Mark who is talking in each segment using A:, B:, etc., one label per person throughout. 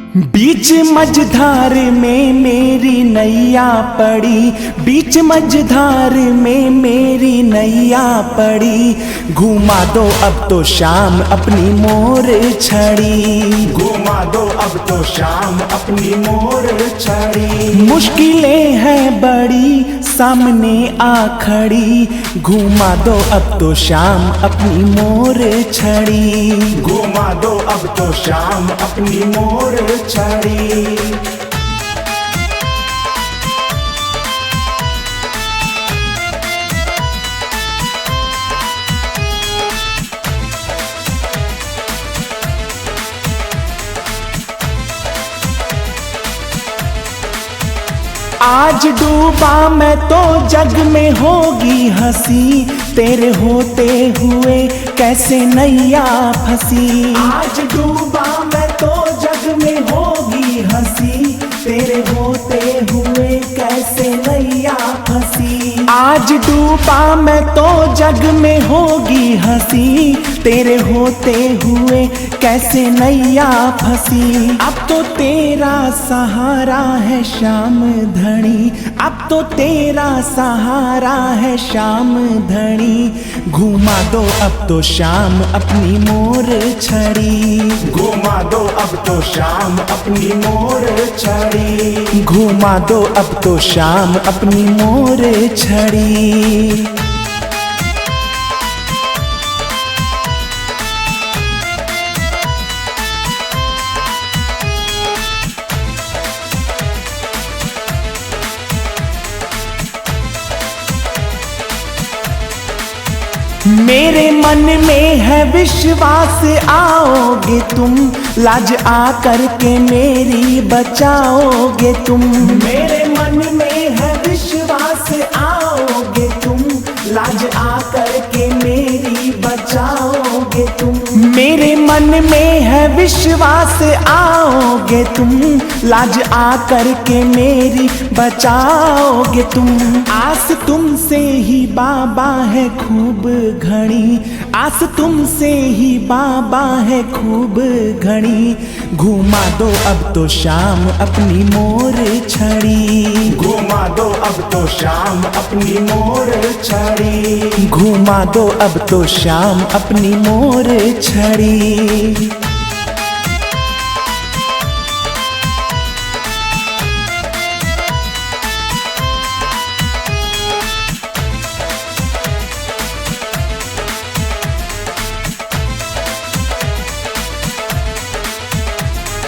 A: बीच मझधार में मेरी नैया पड़ी, बीच मझधार में मेरी नैया पड़ी। घुमा दो अब तो शाम अपनी मोर छड़ी,
B: घुमा दो अब तो शाम अपनी मोर छड़ी।
A: मुश्किलें हैं बड़ी सामने आ खड़ी। घुमा दो अब तो शाम अपनी मोर छड़ी,
B: घुमा दो अब तो शाम अपनी मोर छड़ी।
A: आज डूबा मैं तो जग में होगी हंसी, तेरे होते हुए कैसे नैया फंसी।
B: आज डूबा मैं तो जग में होगी हंसी, तेरे होते हुए कैसे नैया फंसी।
A: आज डूबा मैं तो जग में होगी हंसी, तेरे होते हुए कैसे नैया फंसी। अब तो तेरा सहारा है शाम धनी, अब तो तेरा सहारा है शाम धनी। घुमा दो अब तो शाम अपनी मोर छड़ी,
B: घुमा दो अब तो शाम अपनी मोर छड़ी।
A: घुमा दो अब तो शाम अपनी मोर छड़ी। मेरे मन में है विश्वास आओगे तुम, लाज आकर के मेरी बचाओगे तुम।
B: मेरे मन में है विश्वास आओगे तुम, लाज आकर के मेरी बचाओगे तुम।
A: मेरे मन में है विश्वास आओगे तुम, लाज आकर के मेरी बचाओगे तुम। आस तुमसे ही बाबा है खूब घनी, आस तुमसे ही बाबा है खूब घनी। घुमा दो अब तो शाम अपनी मोर छड़ी,
B: घुमा दो अब तो शाम अपनी मोर छड़ी।
A: घुमा दो अब तो शाम अपनी मोर छड़ी।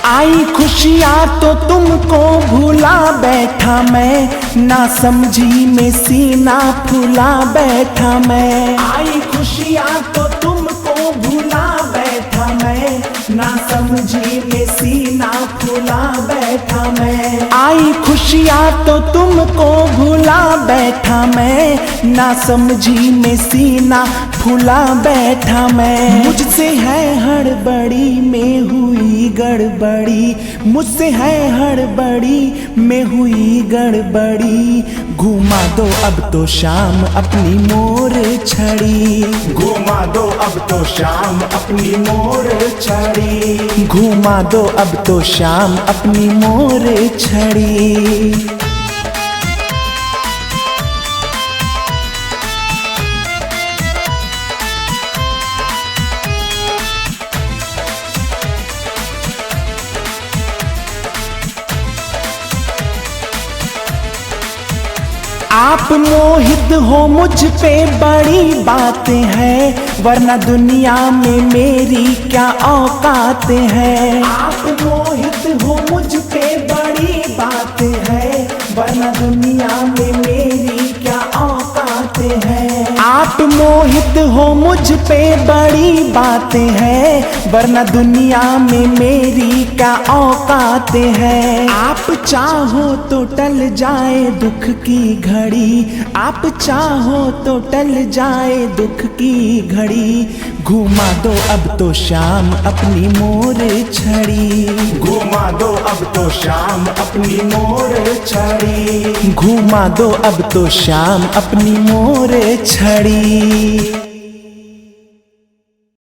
A: आई खुशियाँ तो तुमको भूला बैठा मैं, ना समझी में सीना फूला बैठा मैं।
B: आई खुशियाँ तो तुमको भूला बैठा मैं, ना समझी में सीना फूला बैठा मैं।
A: आई खुशियाँ तो तुमको भूला बैठा मैं, ना समझी में सीना फूला बैठा मैं। मुझसे है हड़बड़ी में हुई गड़बड़ी, मुझसे है हड़बड़ी में हुई गड़बड़ी। घुमा दो अब तो शाम अपनी मोर छड़ी,
B: घुमा दो अब तो शाम अपनी मोर छड़ी।
A: घुमा दो अब तो शाम अपनी मोर छड़ी। आप मोहित हो मुझ पे बड़ी बातें हैं, वरना दुनिया में मेरी क्या औकात है।
B: आप मोहित हो मुझ पे बड़ी बातें हैं, वरना दुनिया में मेरी क्या औकात है।
A: आप मोहित हो मुझ पे बड़ी बातें हैं, वरना दुनिया में मेरी क्या औकात है। आप चाहो तो टल जाए दुख की घड़ी, आप चाहो तो टल जाए दुख की घड़ी। घुमा दो अब तो शाम अपनी मोर छड़ी,
B: घुमा दो अब तो शाम अपनी मोर छड़ी।
A: घुमा दो अब तो शाम अपनी मोर छड़ी।